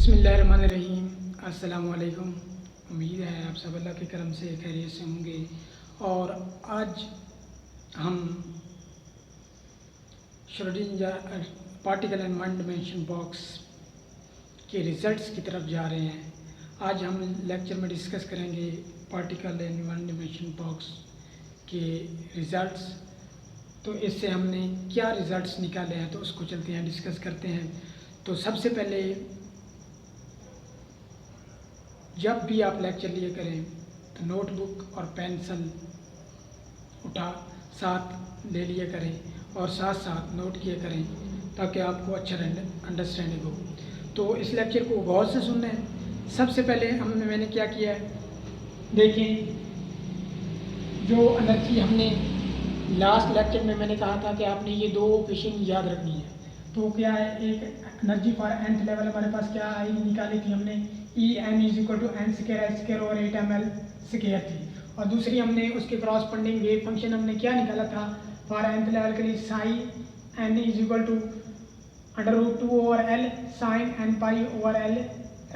बिस्मिल्लाहिर्रहमानिर्रहीम। अस्सलाम वालेकुम। उम्मीद है आप सब अल्लाह के करम से खैरियत से होंगे। और आज हम Schrodinger particle and one dimension box के रिज़ल्ट्स की तरफ जा रहे हैं। आज हम लेक्चर में डिस्कस करेंगे particle and one dimension box के रिज़ल्ट्स। तो इससे हमने क्या रिज़ल्ट्स निकाले हैं तो उसको चलते हैं डिस्कस करते हैं। तो सबसे पहले जब भी आप लेक्चर लिए करें तो नोटबुक और पेंसिल साथ ले लिया करें और साथ साथ नोट किया करें ताकि आपको अच्छा अंडरस्टैंडिंग हो। तो इस लेक्चर को गौर से सुनना है। सबसे पहले मैंने क्या किया है, देखें जो एनर्जी हमने लास्ट लेक्चर में मैंने कहा था कि आपने ये दो इक्वेशन याद रखनी है। तो क्या है, एक एनर्जी फॉर nth लेवल हमारे पास क्या आई निकाली थी हमने, E n is equal to n square h square over 8 ml square थी। और दूसरी हमने उसके क्रॉसपेंडिंग वेव फंक्शन हमने क्या निकाला था फॉर nth लेवल के लिए, psi n is equal to √2 over L sine n pi over L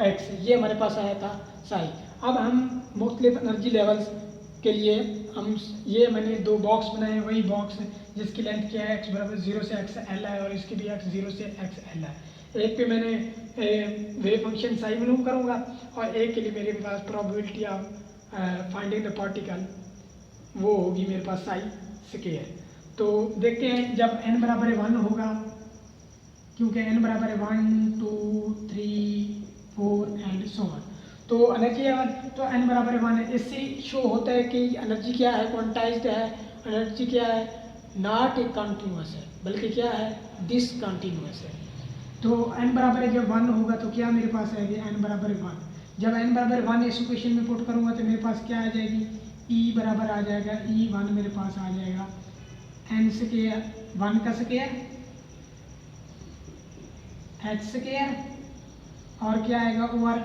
x, ये हमारे पास आया था साई। अब हम मुख्तलिफ एनर्जी लेवल्स के लिए हम ये मैंने दो बॉक्स बनाए, वही बॉक्स जिसकी लेंथ क्या है x बराबर 0 से xl है और इसकी भी x 0 से xl है। एक पे मैंने वेव फंक्शन साई मालूम करूँगा और एक के लिए मेरे पास probability of finding the particle वो होगी मेरे पास साई स्क्वायर। तो देखते हैं जब n बराबर 1 होगा, क्योंकि n बराबर 1 2 3 4 एंड सो ऑन, तो एनर्जी है तो n बराबर 1 है। इससे शो होता है कि एनर्जी क्या है, क्वांटाइज्ड है। एनर्जी क्या है, नॉट ए कंटिन्यूस है बल्कि क्या है, डिसकंटिन्यूस है। तो n बराबर जब 1 होगा तो क्या मेरे पास आएगी n बराबर 1। जब n बराबर 1 इस इक्वेशन में पुट करूँगा तो मेरे पास क्या आ जाएगी, e बराबर आ जाएगा E1 मेरे पास आ जाएगा n स्क्वायर 1 का स्क्वायर h स्क्वायर और क्या आएगा ओवर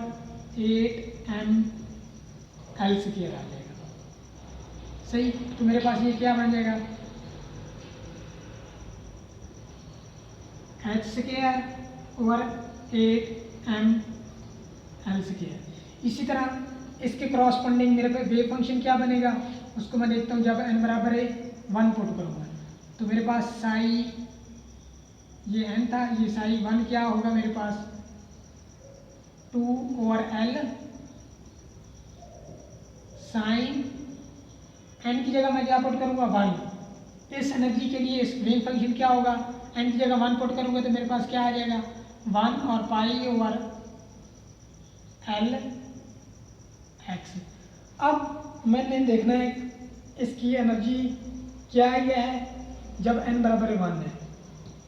8ml स्क्वायर आ जाएगा। सही, तो मेरे पास ये क्या बन जाएगा, h square over 8ml square. इसी तरह इसके क्रॉसपेंडिंग मेरे पे वेव फंक्शन क्या बनेगा, उसको मैं देखता हूँ। जब n बराबर 1 पुट करूँगा तो मेरे पास साई, ये n था, ये साई 1 क्या होगा मेरे पास 2 ओवर l साइन n की जगह मैं क्या पुट करूँगा 1। इस एनर्जी के लिए इस वेव फंक्शन क्या होगा, n की जगह 1 पुट करूँगा तो मेरे पास क्या आ जाएगा 1 और पाई ओवर l x। अब मैंने देखना है इसकी एनर्जी क्या आई है जब n बराबर 1 है।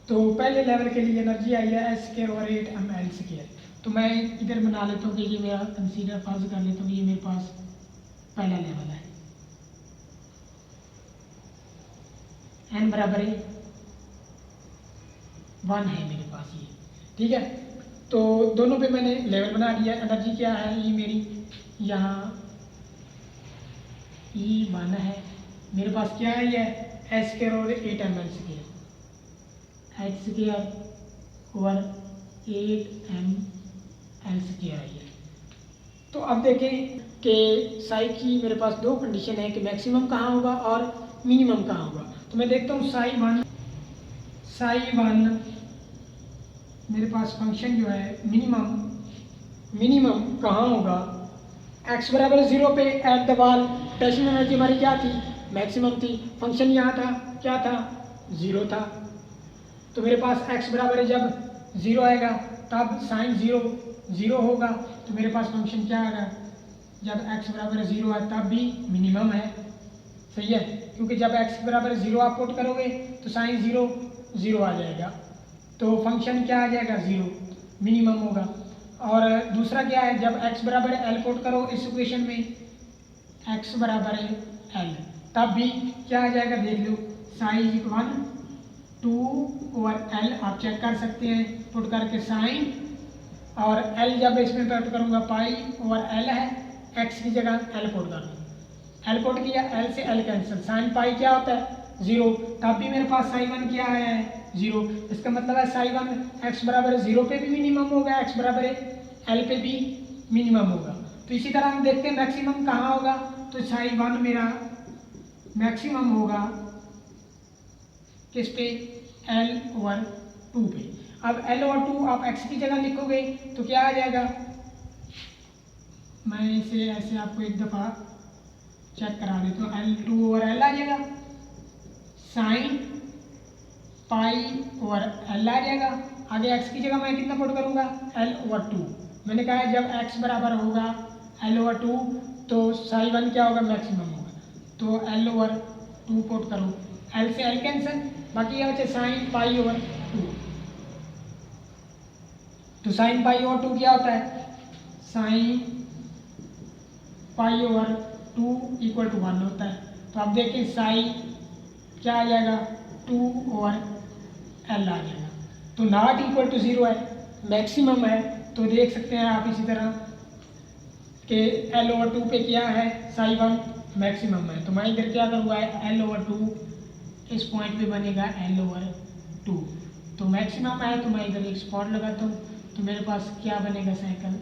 तो पहले लेवल के लिए एनर्जी आई है h square over 8ml square. तो मैं इधर बना लेता हूँ कि ये मेरा कंसीडर फर्ज कर लेता हूँ ये मेरे पास पहला लेवल है, n बराबर 1 है मेरे पास ये, ठीक है। तो दोनों पे मैंने लेवल बना दिया। एनर्जी क्या है, ये मेरी यहाँ E1 है, मेरे पास क्या है ये h square over 8ml square, h square over 8ml square आई है। तो अब देखें कि साई की मेरे पास दो कंडीशन है कि मैक्सिमम कहाँ होगा और मिनिमम कहाँ होगा। तो मैं देखता हूँ साई वन मेरे पास फंक्शन जो है मिनिमम कहाँ होगा, x बराबर 0 पे एट द वाल टेंशन एनर्जी हमारी क्या थी, मैक्सिमम थी। फंक्शन यहाँ था क्या था, 0 था। तो मेरे पास x बराबर जब 0 आएगा तब साइन 0 होगा, तो मेरे पास फंक्शन क्या आएगा, जब x बराबर 0 है तब भी मिनिमम है। सही है, क्योंकि जब x बराबर 0 आप पुट करोगे तो साइन 0 आ जाएगा, तो फंक्शन क्या आ जाएगा 0 मिनिमम होगा। और दूसरा क्या है, जब x बराबर l पुट करो इस इक्वेशन में x बराबर l तब भी क्या आ जाएगा, देख लो साइन 1 2 ओवर l आप चेक कर सकते हैं पुट करके साइन, और l जब इसमें पुट करूँगा पाई ओवर l है, x की जगह l पुट कर दूँ, l पुट किया, l से l कैंसिल, साइन पाई क्या होता है 0, तब भी मेरे पास साई 1 क्या आया है 0। इसका मतलब है साई 1 x बराबर 0 पे भी मिनिमम होगा, x बराबर एल पे भी मिनिमम होगा। तो इसी तरह हम देखते हैं मैक्सिमम कहाँ होगा, तो साई 1 मेरा मैक्सिमम होगा किस पे, L/2 पे। अब L/2 आप x की जगह लिखोगे तो क्या आ जाएगा, मैं इसे ऐसे आपको एक दफ़ा चेक करा देता हूँ, L2/L आ जाएगा, साइन π/L आ जाएगा। आगे x की जगह मैं कितना पुट करूँगा, L/2। मैंने कहा है जब x बराबर होगा L/2 तो साई 1 क्या होगा, मैक्सिमम होगा, तो L/2 पुट करो, L से L कैंसिल, बाकी यह बचे साइन π/2। तो साइन π/2 क्या होता है, साइन π/2 = 1 होता है। तो आप देखिए साई क्या आ जाएगा, 2/L आ जाएगा। तो नॉट इक्वल टू 0 है, मैक्सिमम है, तो देख सकते हैं आप इसी तरह कि L/2 पे क्या है, साई 1 मैक्सिमम है। तो मैं इधर क्या करूँगा, L/2 इस पॉइंट पे बनेगा L/2, तो मैक्सिमम है, तो मैं इधर एक स्पॉट लगाता हूँ, तो मेरे पास क्या बनेगा, साइकिल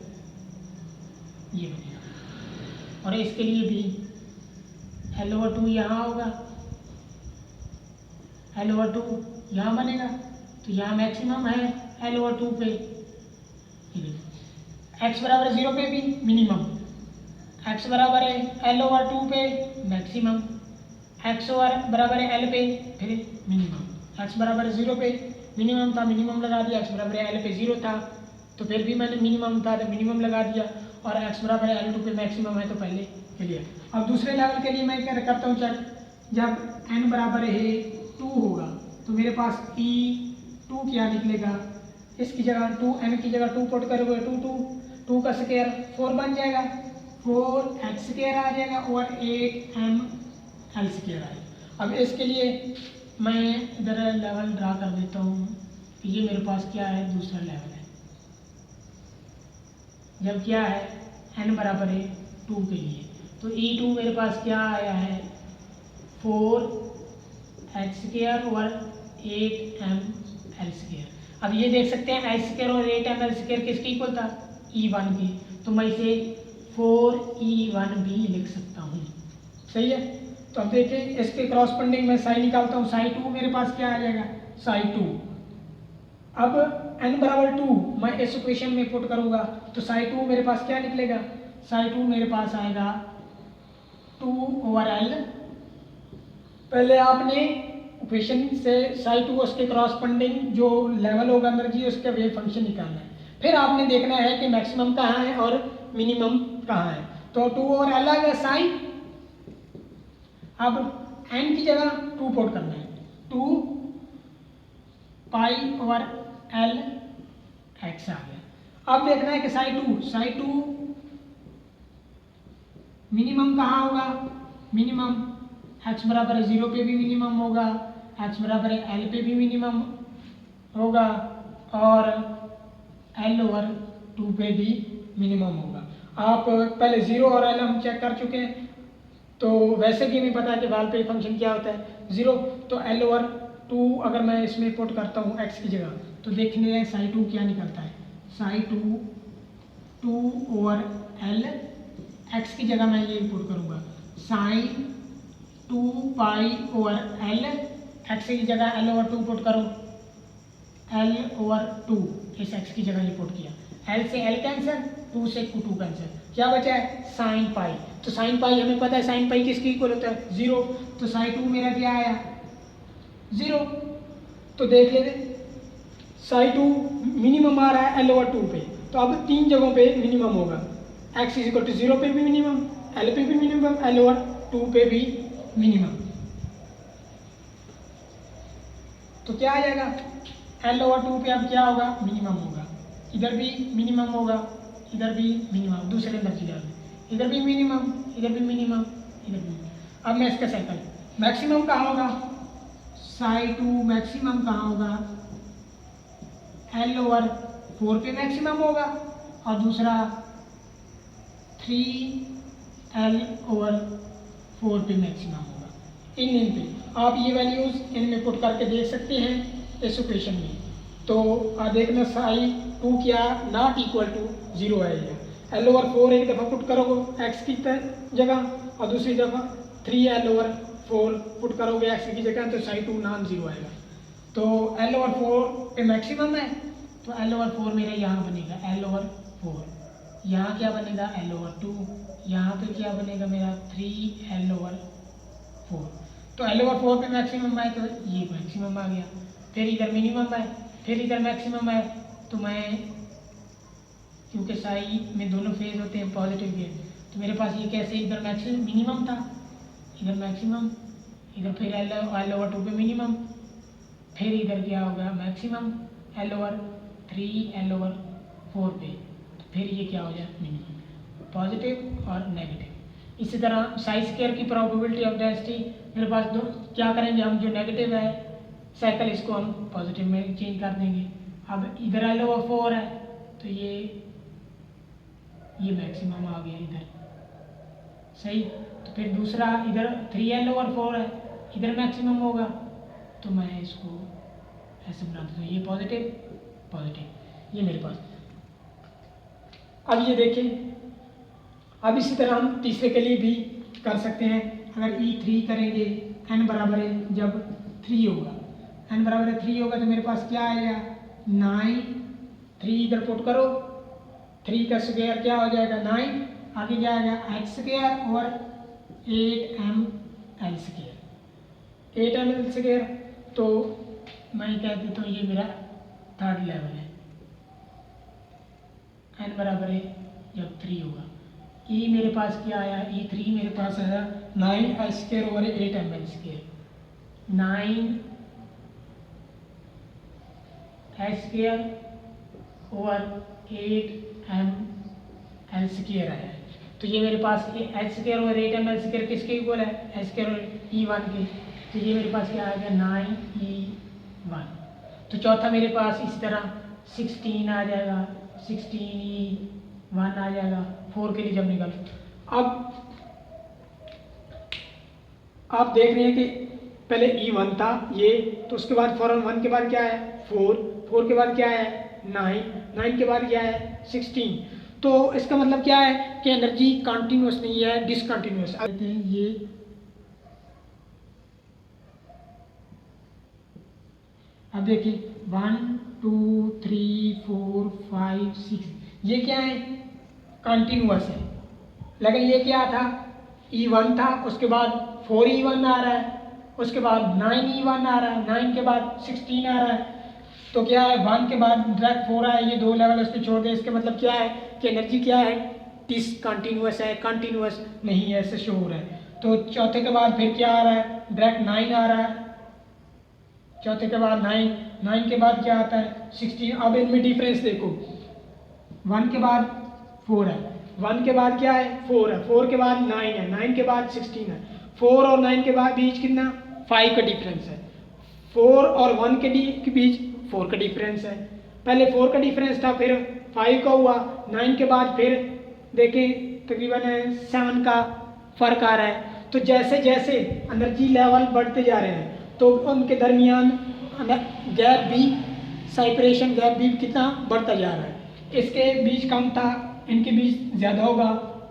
ये बनेगा। और इसके लिए भी L/2 यहाँ होगा, L/2 यहाँ बनेगा, तो यहाँ मैक्सिमम है L/2 पे, x बराबर 0 पे भी मिनिमम, x बराबर है L/2 पे मैक्सिमम, x बराबर है L पे फिर मिनिमम। x बराबर 0 पे मिनिमम था, मिनिमम लगा दिया, x बराबर L पे 0 था तो फिर भी मैंने मिनिमम था तो मिनिमम लगा दिया, और x बराबर L2 पे मैक्सिमम है तो पहले क्लियर। अब दूसरे लेवल के लिए मैं क्या करता हूँ चेक, जब n बराबर है 2 होगा तो मेरे पास E2 क्या निकलेगा, इसकी जगह 2, n की जगह 2 पुट करोगे, 2 का स्क्वायर 4 बन जाएगा, 4x² आ जाएगा और 8ml² आएगा। अब इसके लिए मैं इधर लेवल ड्रा कर देता हूँ कि ये मेरे पास क्या है, दूसरा लेवल है। जब क्या है n बराबर है 2 के लिए, तो E2 मेरे पास क्या आया है, 4x² और 8ml²। अब ये देख सकते हैं h² और 8ml² किसके इक्वल था, E1 की, तो मैं इसे 4E1 भी लिख सकता हूँ, सही है। तो अब देखिए इसके क्रॉसपेंडिंग में साई निकालता हूँ, साई 2 मेरे पास क्या आ जाएगा, साई 2। अब n बराबर 2 मैं इस इक्वेशन में पुट करूँगा तो साई 2 मेरे पास क्या निकलेगा, साई 2 मेरे पास आएगा 2/L। पहले आपने इक्वेशन से साई 2 उसके क्रॉसपेंडिंग जो लेवल होगा एनर्जी उसका वेव फंक्शन निकालना है, फिर आपने देखना है कि मैक्सिमम कहाँ है और मिनिमम कहाँ है। तो 2/L आ गया साइन, अब n की जगह 2 पुट करना है, 2 π/L x आ गया। अब देखना है कि साई 2 मिनिमम कहाँ होगा, मिनिमम x बराबर 0 पे भी मिनिमम होगा, x बराबर L पे भी मिनिमम होगा और L/2 पे भी मिनिमम होगा। आप पहले 0 और L हम चेक कर चुके हैं, तो वैसे भी हमें पता है कि वाल पे फंक्शन क्या होता है 0, तो L/2 अगर मैं इसमें पुट करता हूँ x की जगह तो देखने हैं साई 2 क्या निकलता है, साई 2/L, x की जगह मैं ये पुट करूँगा साइन 2π/L, x की जगह L/2 पुट करो, L/2 इस x की जगह ये पुट किया, L से L कैंसिल, 2 से 2 कैंसिल, क्या बचा है साइन पाई। तो साइन पाई हमें पता है साइन पाई किसकी इक्वल होता है 0, तो साइन 2 मेरा क्या आया 0। तो देख लेते साइन 2 मिनिमम आ रहा है L/2 पे, तो अब 3 जगहों पे मिनिमम होगा, x = 0 पे भी मिनिमम, L पे भी मिनिमम, L/2 पे भी मिनिमम। तो क्या आ जाएगा L/2 पे अब क्या होगा, मिनिमम होगा, इधर भी मिनिमम होगा, इधर भी मिनिमम, दूसरे एनर्जी लेवल, इधर भी मिनिमम, इधर भी मिनिमम, इधर भी। अब मैं इसका साइकिल मैक्सिमम कहाँ होगा, साई 2 मैक्सिमम कहाँ होगा, L/4 पे मैक्सिमम होगा और दूसरा 3L/4 पे मैक्सिमम होगा। इन पे आप ये वैल्यूज इनमें पुट करके देख सकते हैं इस इक्वेशन में। तो देखना साई 2 क्या नॉट इक्वल टू 0 आएगा। L/4 एक दफ़ा पुट करोगे x की जगह और दूसरी जगह 3L/4 पुट करोगे x की जगह, तो साई 2 नॉन जीरो आएगा। तो L/4 पे मैक्सिमम है, तो L/4 मेरा यहाँ बनेगा L/4, यहाँ क्या बनेगा L/2, यहाँ पे क्या बनेगा मेरा 3L/4। तो L/4 पे मैक्सिमम आए तो ये मैक्सिमम आ गया, फिर इधर मिनिमम है, फिर इधर मैक्सिमम है। तो मैं क्योंकि साई में दोनों फेज होते हैं पॉजिटिव के, तो मेरे पास ये कैसे इधर मैक्सिमम मिनिमम था, इधर मैक्सिमम, इधर फिर L/2 पे मिनिमम, फिर इधर क्या होगा मैक्सिमम L/3 L/4 पे, तो फिर ये क्या हो जाए मिनिमम, पॉजिटिव और नेगेटिव। इसी तरह साई स्क्वायर की प्रोबेबिलिटी ऑफ डेंसिटी मेरे पास दो, क्या करेंगे हम, जो नेगेटिव है साइकिल इसको हम पॉजिटिव में चेंज कर देंगे। अब इधर L/4 है तो ये मैक्सिमम आ गया इधर, सही। तो फिर दूसरा इधर 3L/4 है, इधर मैक्सिमम होगा, तो मैं इसको ऐसे बना देता हूँ, ये पॉजिटिव पॉजिटिव, ये मेरे पास। अब ये देखें, अब इसी तरह हम तीसरे के लिए भी कर सकते हैं। अगर E3 करेंगे, n बराबर है जब 3 होगा, n बराबर है 3 होगा, तो मेरे पास क्या आएगा 9, 3 इधर पुट करो, 3 का स्क्वायर क्या हो जाएगा 9, आगे क्या आएगा x² और 8ml², 8ml²। तो मैं कह देता हूँ ये मेरा थर्ड लेवल है, n बराबर है जब 3 होगा। E मेरे पास क्या आया, E3 मेरे पास आया 9l² और 8ml², 9h² और 8ml² आया। तो ये मेरे पास h² और 8ml² किसके इक्वल है, h² और E1 के, तो ये मेरे पास क्या आ गया 9E1। तो चौथा मेरे पास इस तरह 16 आ जाएगा, 16E1 आ जाएगा 4 के लिए जब निकल। अब आप देख रहे हैं कि पहले E1 था ये, तो उसके बाद 1 के बाद क्या है 4 के बाद क्या है 9 के बाद क्या है 16। तो इसका मतलब क्या है कि एनर्जी कंटिन्यूअस नहीं है, डिसकंटिन्यूअस। ये अब देखिए 1 2 3 4 5 6, ये क्या है कंटिन्यूअस है। लेकिन ये क्या था E1 था, उसके बाद 4E1 आ रहा है, उसके बाद 9E1 आ रहा है, 9 के बाद 16 आ रहा है। तो क्या है 1 के बाद डायरेक्ट 4 है, ये 2 लेवल उसने छोड़ दिया। इसके मतलब क्या है कि एनर्जी क्या है डिसकंटिन्यूअस है, कंटिन्यूअस नहीं है, ऐसे शो हो रहा है। तो चौथे के बाद फिर क्या आ रहा है डायरेक्ट 9 आ रहा है, चौथे के बाद 9 के बाद क्या आता है 16। अब इनमें डिफरेंस देखो, 1 के बाद 4 है, 1 के बाद क्या है 4 है, 4 के बाद 9 है, 9 के बाद 16 है, 4 और 9 के बाद बीच कितना 5 का डिफरेंस है, 4 और 1 के बीच 4 का डिफरेंस है। पहले 4 का डिफरेंस था, फिर 5 का हुआ, 9 के बाद फिर देखें तकरीबन 7 का फर्क आ रहा है। तो जैसे जैसे एनर्जी लेवल बढ़ते जा रहे हैं तो उनके दरमियान गैप भी, सेपरेशन गैप भी कितना बढ़ता जा रहा है। इसके बीच कम था, इनके बीच ज़्यादा होगा,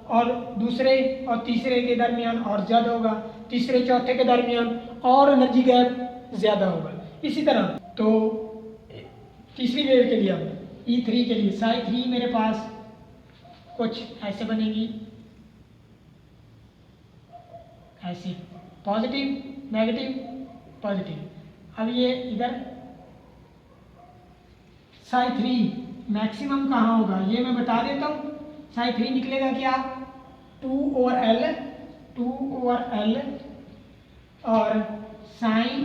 और दूसरे और तीसरे के दरमियान और ज़्यादा होगा, तीसरे चौथे के दरमियान और एनर्जी गैप ज़्यादा होगा। इसी तरह तो तीसरी वेव के लिए अब E3 के लिए साई 3 मेरे पास कुछ ऐसे बनेगी, ऐसे पॉजिटिव नेगेटिव पॉजिटिव। अब ये इधर साई 3 मैक्सिमम कहाँ होगा ये मैं बता देता हूँ। साई 3 निकलेगा क्या 2/L और साइन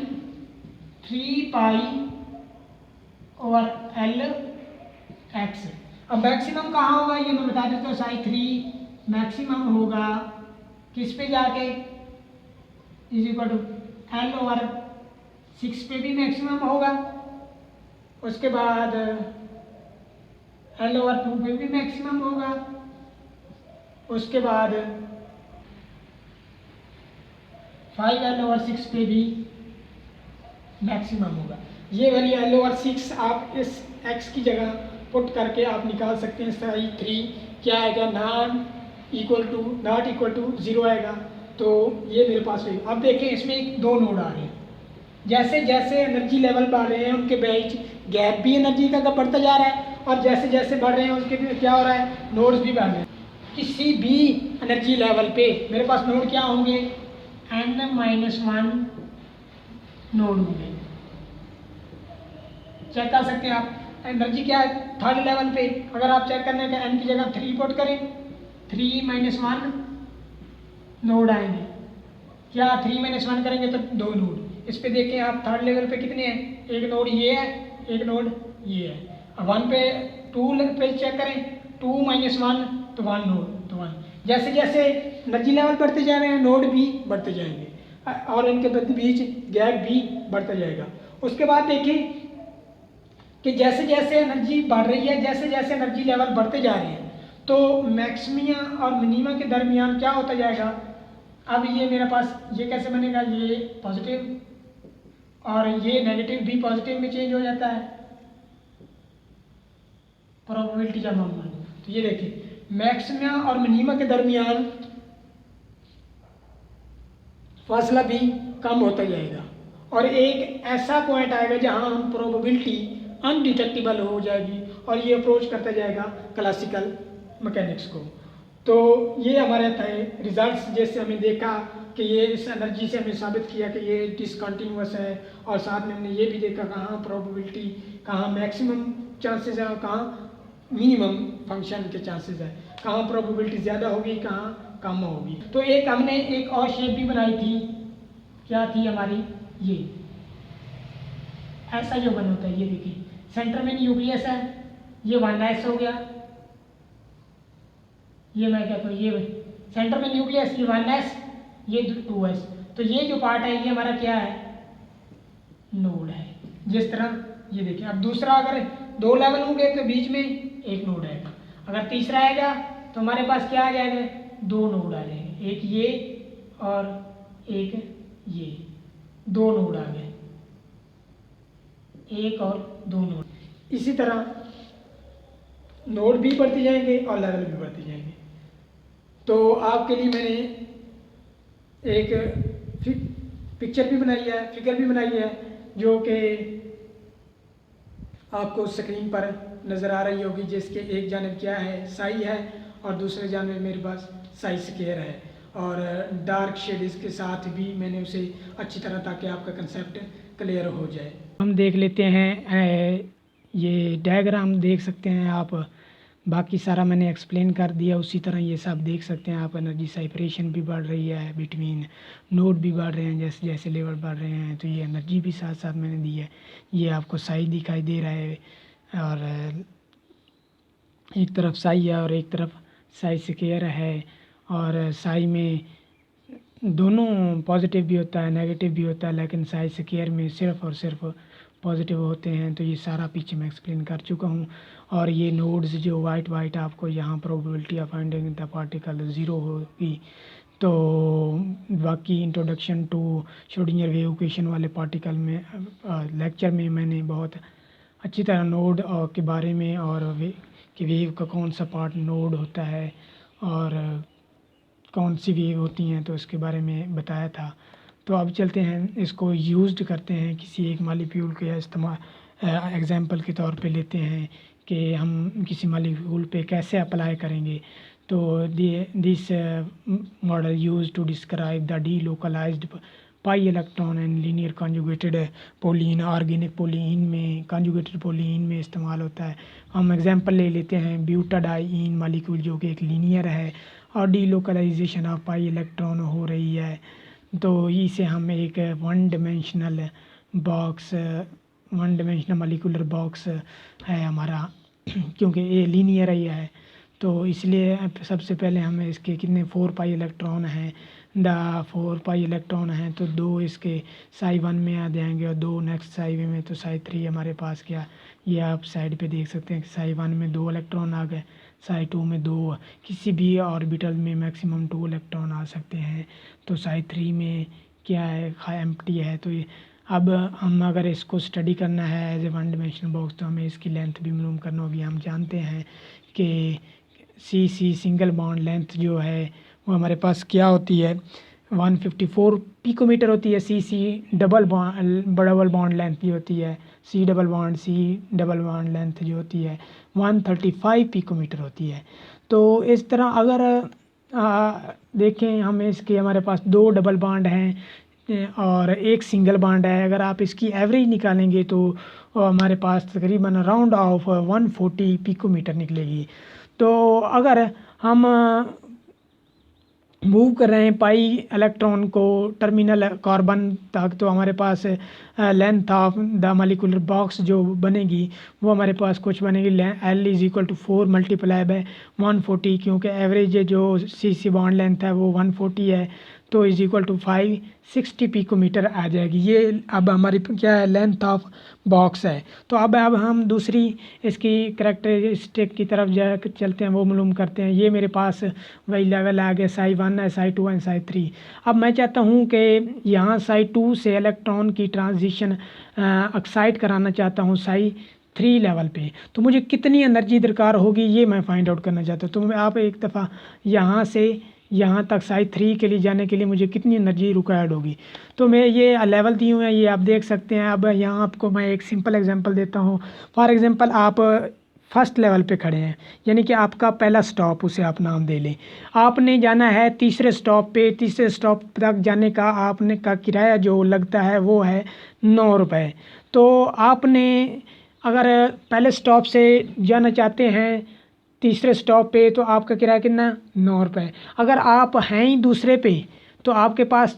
3π/L(x). अब मैक्सिमम कहाँ होगा ये मैं बता देता हूँ। साई 3 मैक्सिमम होगा किस पे जाके L/6 पे भी मैक्सिमम होगा, उसके बाद L/2 पे भी मैक्सिमम होगा, उसके बाद 5L/6 पे भी मैक्सिमम होगा। ये वैल्यू L ओवर 6 आप इस x की जगह पुट करके आप निकाल सकते हैं। साई 3 क्या आएगा, नॉट इक्वल टू 0 आएगा। तो ये मेरे पास है। अब देखें इसमें 2 नोड आ रहे हैं। जैसे जैसे एनर्जी लेवल बढ़ रहे हैं उनके बीच गैप भी एनर्जी का बढ़ता जा रहा है, और जैसे जैसे बढ़ रहे हैं उसके भी क्या हो रहा है, नोड्स भी बढ़ रहे हैं। किसी भी एनर्जी लेवल पे मेरे पास नोड क्या होंगे, n-1 नोड होंगे। चेक कर सकते हैं आप एनर्जी क्या है थर्ड लेवल पे। अगर आप चेक करने का n की जगह 3 पुट करें, 3-1 नोड आएंगे। क्या 3-1 करेंगे तो 2 नोड। इस पे देखें आप थर्ड लेवल पे कितने हैं, एक नोड ये है, एक नोड ये है। अब 1 पे 2 पे चेक करें, 2-1 तो 1 नोड, तो 1। जैसे जैसे एनर्जी लेवल बढ़ते जा रहे हैं नोड भी बढ़ते जाएंगे और इनके बीच गैप भी बढ़ता जाएगा। उसके बाद देखें कि जैसे जैसे एनर्जी बढ़ रही है, जैसे जैसे एनर्जी लेवल बढ़ते जा रहे हैं, तो मैक्सिमा और मिनिमा के दरमियान क्या होता जाएगा। अब ये मेरे पास ये कैसे बनेगा, ये पॉजिटिव और ये नेगेटिव भी पॉजिटिव में चेंज हो जाता है प्रोबेबिलिटी जब हम माने। तो ये देखिए मैक्सिमा और मिनिमा के दरमियान फासला भी कम होता जाएगा और एक ऐसा पॉइंट आएगा जहां हम प्रोबेबिलिटी अनडिटेक्टेबल हो जाएगी और ये अप्रोच करता जाएगा क्लासिकल मैकेनिक्स को। तो ये हमारे थे रिजल्ट्स, जैसे हमें देखा कि ये इस एनर्जी से हमें साबित किया कि ये डिसकंटिन्यूअस है, और साथ में हमने ये भी देखा कहाँ प्रोबेबिलिटी, कहाँ मैक्सिमम चांसेस है और कहाँ मिनिमम फंक्शन के चांसेस है, कहाँ प्रोबेबिलिटी ज़्यादा होगी कहाँ कम होगी। तो एक हमने एक और शेप भी बनाई थी, क्या थी हमारी, ये ऐसा जो बन होता है, ये देखिए सेंटर में न्यूक्लियस है, ये 1s हो गया, ये मैं कहता हूँ ये सेंटर में न्यूक्लियस, ये 1s, ये 2s। तो ये जो पार्ट है ये हमारा क्या है, नोड है। जिस तरह ये देखिए। अब दूसरा अगर 2 लेवल होंगे तो बीच में एक नोड आएगा, अगर तीसरा आएगा तो हमारे पास क्या आ जाएगा, 2 नोड आ जाएंगे, एक ये और एक ये, 2 नोड आ गए, एक और 2 नोड। इसी तरह नोड भी बढ़ते जाएंगे और लेवल भी बढ़ते जाएंगे। तो आपके लिए मैंने एक पिक्चर भी बनाई है, फिगर भी बनाई है, जो कि आपको स्क्रीन पर नज़र आ रही होगी, जिसके एक जानब क्या है, साई है और दूसरे जानब मेरे पास साई स्क्वायर है, और डार्क शेड इसके साथ भी मैंने उसे अच्छी तरह, ताकि आपका कंसेप्ट क्लियर हो जाए। हम देख लेते हैं, ये डायग्राम देख सकते हैं आप, बाकी सारा मैंने एक्सप्लेन कर दिया, उसी तरह ये सब देख सकते हैं आप। एनर्जी सेपरेशन भी बढ़ रही है, बिटवीन नोड भी बढ़ रहे हैं, जैसे जैसे लेवल बढ़ रहे हैं, तो ये एनर्जी भी साथ साथ मैंने दी है। ये आपको साई दिखाई दे रहा है, और एक तरफ साई है और एक तरफ साई स्क्वायर है, और साई में दोनों पॉजिटिव भी होता है नेगेटिव भी होता है, लेकिन साई स्क्वायर में सिर्फ और सिर्फ पॉजिटिव होते हैं। तो ये सारा पीछे मैं एक्सप्लेन कर चुका हूँ। और ये नोड्स जो वाइट आपको यहाँ probability of finding the particle 0 होगी। तो बाकी introduction to Schrodinger wave equation वाले पार्टिकल में लेक्चर में मैंने बहुत अच्छी तरह नोड और के बारे में, और कि वेव का कौन सा पार्ट नोड होता है और कौन सी वेव होती हैं, तो इसके बारे में बताया था। तो अब चलते हैं, इसको यूज्ड करते हैं किसी एक मॉलिक्यूल के इस्तेमाल एग्जांपल के तौर पे लेते हैं कि हम किसी मॉलिक्यूल पे कैसे अप्लाई करेंगे। तो this model use to describe the delocalised pi electron and linear conjugated polyene. Organic polyene में, कॉन्जुगेटेड पोलीन में इस्तेमाल होता है। हम एग्जांपल ले लेते हैं ब्यूटाडाइन मॉलिक्यूल, जो कि एक लीनियर है और डीलोकलाइजेशन ऑफ पाई इलेक्ट्रॉन हो रही है। तो इसे हम एक वन डिमेंशनल मॉलिक्यूलर बॉक्स है हमारा, क्योंकि ये लीनियर ही है, तो इसलिए सबसे पहले हमें इसके कितने 4 पाई इलेक्ट्रॉन हैं, 4 पाई इलेक्ट्रॉन हैं, तो 2 इसके साई 1 में आ जाएंगे और 2 नेक्स्ट साई में, तो साई 3 हमारे पास क्या, ये आप साइड पे देख सकते हैं कि साई 1 में 2 इलेक्ट्रॉन आ गए, साई 2 में 2, किसी भी ऑर्बिटल में मैक्सिमम 2 इलेक्ट्रॉन आ सकते हैं। तो साई 3 में क्या है, एम्प्टी है, तो ये अब हम अगर इसको स्टडी करना है as a one dimensional box तो हमें इसकी लेंथ भी मालूम करना होगी। हम जानते हैं कि सी सिंगल बॉन्ड लेंथ जो है वो हमारे पास क्या होती है, 154 पिकोमीटर होती है। सी डबल बॉन्ड लेंथ जो होती है, सी डबल बॉन्ड लेंथ जो होती है 135 पिकोमीटर होती है। तो इस तरह अगर देखें हम इसके, हमारे पास 2 डबल बॉन्ड हैं और 1 सिंगल बॉन्ड है। अगर आप इसकी एवरेज निकालेंगे तो हमारे पास तकरीबन अराउंड ऑफ 140 पिकोमीटर निकलेगी। तो अगर हम मूव कर रहे हैं पाई इलेक्ट्रॉन को टर्मिनल कार्बन तक, तो हमारे पास length of the molecular box जो बनेगी वो हमारे पास कुछ बनेगी L=4 मल्टीप्लाई बाय 140, क्योंकि एवरेज जो सी बॉन्ड लेंथ है वो 140 है, तो =560 पिकोमीटर आ जाएगी। ये अब हमारी क्या है, लेंथ ऑफ बॉक्स है। तो अब हम दूसरी इसकी करैक्टरिस्टिक की तरफ जा चलते हैं, वो मालूम करते हैं। ये मेरे पास वही लेवल आ गया SI1 SI2 एंड SI3। अब मैं चाहता हूँ कि यहाँ SI2 से इलेक्ट्रॉन की ट्रांजिशन एक्साइट कराना चाहता हूँ SI3 लेवल पे, तो मुझे कितनी एनर्जी दरकार होगी ये मैं फाइंड आउट करना चाहता हूँ। तो आप एक दफ़ा यहाँ से यहाँ तक SI3 के लिए जाने के लिए मुझे कितनी एनर्जी रिक्वायर्ड होगी। तो मैं ये लेवल दी हुए हैं, ये आप देख सकते हैं। अब यहाँ आपको मैं एक सिंपल एग्जांपल देता हूँ। फॉर एग्जांपल आप फर्स्ट लेवल पे खड़े हैं, यानी कि आपका पहला स्टॉप, उसे आप नाम दे लें। आपने जाना है तीसरे स्टॉप पे। तीसरे स्टॉप तक जाने का आपने का किराया जो लगता है वो है 9 रुपये। तो आपने अगर पहले स्टॉप से जाना चाहते हैं तीसरे स्टॉप पे तो आपका किराया कितना, 9 रुपये। अगर आप हैं ही दूसरे पे तो आपके पास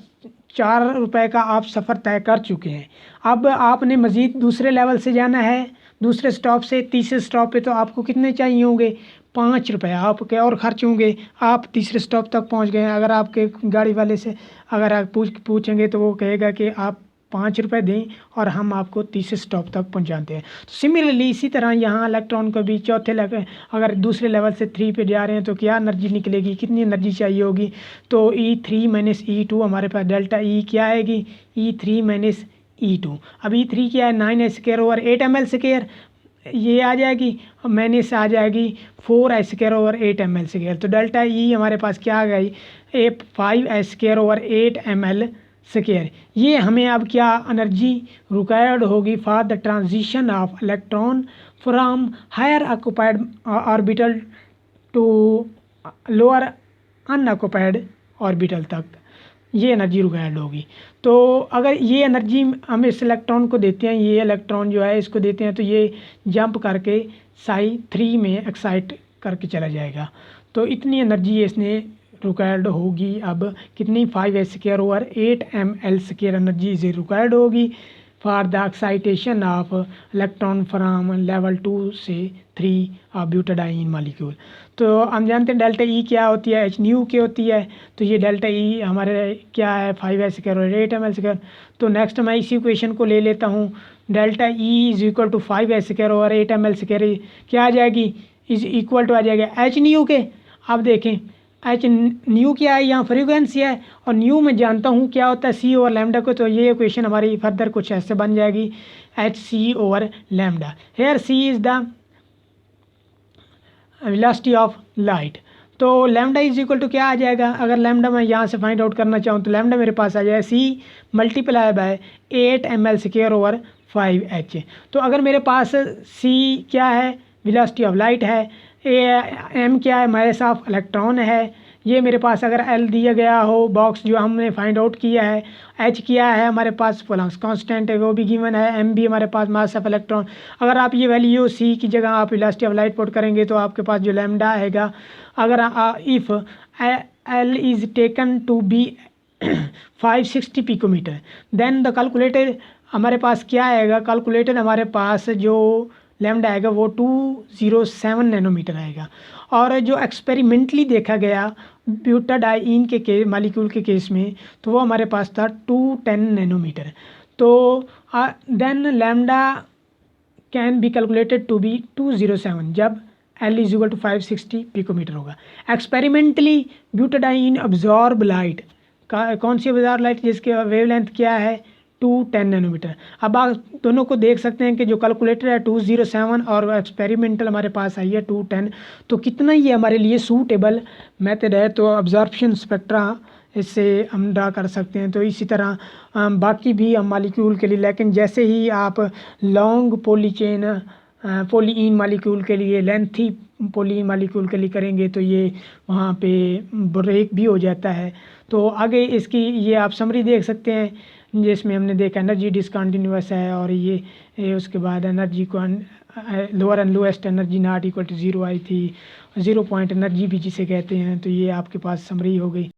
4 रुपये का आप सफ़र तय कर चुके हैं। अब आपने मज़ीद दूसरे लेवल से जाना है, दूसरे स्टॉप से तीसरे स्टॉप पे, तो आपको कितने चाहिए होंगे, 5 रुपये आपके और ख़र्च होंगे। आप तीसरे स्टॉप तक पहुंच गए हैं। अगर आपके गाड़ी वाले से अगर आप पूछेंगे तो वो कहेगा कि आप 5 रुपये दें और हम आपको तीसरे स्टॉप तक पहुंचाते हैं। तो सिमिलरली इसी तरह यहाँ इलेक्ट्रॉन को भी चौथे लेवल, अगर दूसरे लेवल से 3 पे जा रहे हैं तो क्या एनर्जी निकलेगी, कितनी एनर्जी चाहिए होगी। तो E3 - E2 हमारे पास डेल्टा E क्या आएगी, E3 - E2। अब E3 क्या है, 9s²/8 ml², ये आ जाएगी। माइनस आ जाएगी 4s²/8 ml²। तो डेल्टा E हमारे पास क्या आ गई, 5s²/8 ml²। ये हमें अब क्या एनर्जी रिक्वायर्ड होगी for the transition of electron from higher occupied orbital to lower unoccupied orbital तक, ये एनर्जी रिक्वायर्ड होगी। तो अगर ये एनर्जी हम इस इलेक्ट्रॉन को देते हैं, ये इलेक्ट्रॉन जो है इसको देते हैं, तो ये जंप करके SI3 में एक्साइट करके चला जाएगा। तो इतनी एनर्जी इसने रिक्वायर्ड होगी। अब कितनी, 5s²/8 ml² energy is required होगी for the excitation of electron from level 2 से 3 ऑफ ब्यूटाडाइन मॉलिक्यूल। तो हम जानते हैं डेल्टा E क्या होती है, hν की होती है। तो ये डेल्टा E हमारे क्या है, 5s²/8 ml²। तो नेक्स्ट मैं इसी इक्वेशन को ले लेता हूँ। डेल्टा E = 5s²/8 ml² क्या आ जाएगी, इज इक्वल टू आ जाएगा hν के। अब देखें hν क्या है, यहाँ फ्रीक्वेंसी है और न्यू मैं जानता हूँ क्या होता है, c/λ को। तो ये इक्वेशन हमारी फर्दर कुछ ऐसे बन जाएगी, hc/λ। Here c is the velocity of light. तो लैम्डा इज इक्वल टू क्या आ जाएगा, अगर लैम्डा मैं यहाँ से फाइंड आउट करना चाहूँ तो लैम्डा मेरे पास आ जाएगा c × 8 ml²/5h। तो अगर मेरे पास c क्या है, वेलोसिटी ऑफ लाइट है, m क्या है, मास ऑफ इलेक्ट्रॉन है, ये मेरे पास अगर L दिया गया हो बॉक्स जो हमने फाइंड आउट किया है, h क्या है हमारे पास, प्लैंक्स कांस्टेंट है वो भी गिवन है, m भी हमारे पास मास ऑफ इलेक्ट्रॉन। अगर आप ये वैल्यू c की जगह आप वेलोसिटी ऑफ लाइट पुट करेंगे तो आपके पास जो लैम्डा आएगा, अगर if L is taken to be 560 picometre then the calculated हमारे पास क्या आएगा, कैलकुलेटेड हमारे पास जो लैम्डा आएगा वो 207 नैनोमीटर आएगा। और जो एक्सपेरिमेंटली देखा गया ब्यूटाडाइन के मॉलिक्यूल के केस में तो वो हमारे पास था 210 नैनोमीटर। तो then lambda can be calculated to be 207 जब L = 560 पिकोमीटर होगा। एक्सपेरिमेंटली ब्यूटाडाइन अब्जॉर्ब लाइट, कौन सी अब्जॉर्ब लाइट, जिसके वेवलेंथ क्या है टू 10 नैनोमीटर। अब आप दोनों को देख सकते हैं कि जो कैलकुलेटर है 207 और एक्सपेरिमेंटल हमारे पास आई है 210, तो कितना ये हमारे लिए सूटेबल मेथड है। तो अब्जॉर्प्शन स्पेक्ट्रा इससे हम ड्रा कर सकते हैं। तो इसी तरह बाकी भी हम मालिक्यूल के लिए, लेकिन जैसे ही आप लॉन्ग पॉलीइन मालिक्यूल के लिए, लेंथी पॉलीइन मालिक्यूल के लिए करेंगे तो ये वहाँ पे ब्रेक भी हो जाता है। तो आगे इसकी ये आप समरी देख सकते हैं, जिसमें हमने देखा एनर्जी डिसकंटिन्यूअस है, और ये उसके बाद एनर्जी को lower and lowest energy not equal to 0 आई थी, 0 पॉइंट एनर्जी भी जिसे कहते हैं। तो ये आपके पास समरी हो गई।